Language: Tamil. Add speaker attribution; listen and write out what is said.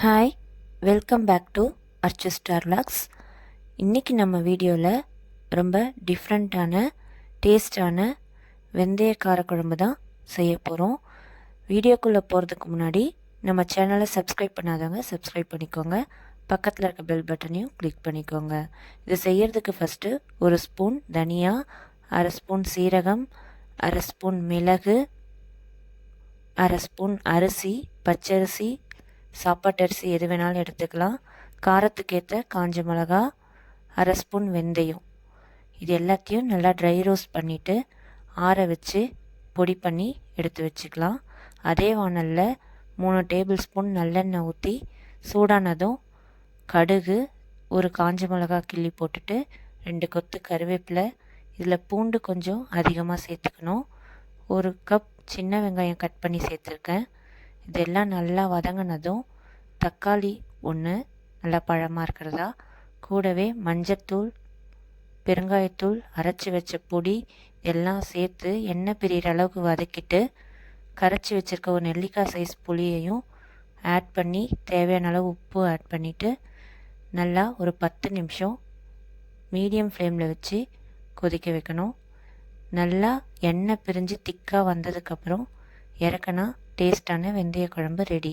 Speaker 1: Hi, welcome back to Archu Star Vlogs. இன்றைக்கி நம்ம வீடியோவில் ரொம்ப டிஃப்ரெண்ட்டான டேஸ்டான வெந்தய காரக்குழம்பு தான் செய்ய போகிறோம். வீடியோக்குள்ளே போகிறதுக்கு முன்னாடி நம்ம சேனலை சப்ஸ்கிரைப் பண்ணாதவங்க சப்ஸ்கிரைப் பண்ணிக்கோங்க. பக்கத்தில் இருக்க பெல் பட்டனையும் கிளிக் பண்ணிக்கோங்க. இது செய்கிறதுக்கு ஃபஸ்ட்டு ஒரு ஸ்பூன் தனியா, அரை ஸ்பூன் சீரகம், அரை ஸ்பூன் மிளகு, அரை ஸ்பூன் அரிசி, பச்சரிசி, சாப்பாட்டு அரிசி எது வேணாலும் எடுத்துக்கலாம். காரத்துக்கு ஏற்ற காஞ்ச மிளகா, அரை ஸ்பூன் வெந்தயம். இது எல்லாத்தையும் நல்லா ட்ரை ரோஸ்ட் பண்ணிவிட்டு ஆற வச்சு பொடி பண்ணி எடுத்து வச்சுக்கலாம். அதே வானலில் 3 டேபிள் ஸ்பூன் நல்லெண்ணெய் ஊற்றி சூடானதும் கடுகு, ஒரு காஞ்ச மிளகா கிள்ளி போட்டுட்டு 2 கொத்து கருவேப்பிலை, இதில் பூண்டு கொஞ்சம் அதிகமாக சேர்த்துக்கணும். 1 கப் சின்ன வெங்காயம் கட் பண்ணி சேர்த்துருக்கேன். இதெல்லாம் நல்லா வதங்கினதும் தக்காளி 1 நல்லா பழமாக இருக்கிறதா, கூடவே மஞ்சத்தூள், பெருங்காயத்தூள், அரைச்சி வச்ச பொடி எல்லாம் சேர்த்து எண்ணெய் பிரிகிற அளவுக்கு வதக்கிட்டு கரைச்சி வச்சுருக்க ஒரு நெல்லிக்காய் சைஸ் புளியையும் ஆட் பண்ணி தேவையான அளவு உப்பு ஆட் பண்ணிவிட்டு நல்லா ஒரு 10 நிமிஷம் மீடியம் ஃப்ளேமில் வச்சு கொதிக்க வைக்கணும். நல்லா எண்ணெய் பிரிஞ்சு திக்காக வந்ததுக்கப்புறம் இறக்குனா டேஸ்டான வெந்தய குழம்பு ரெடி.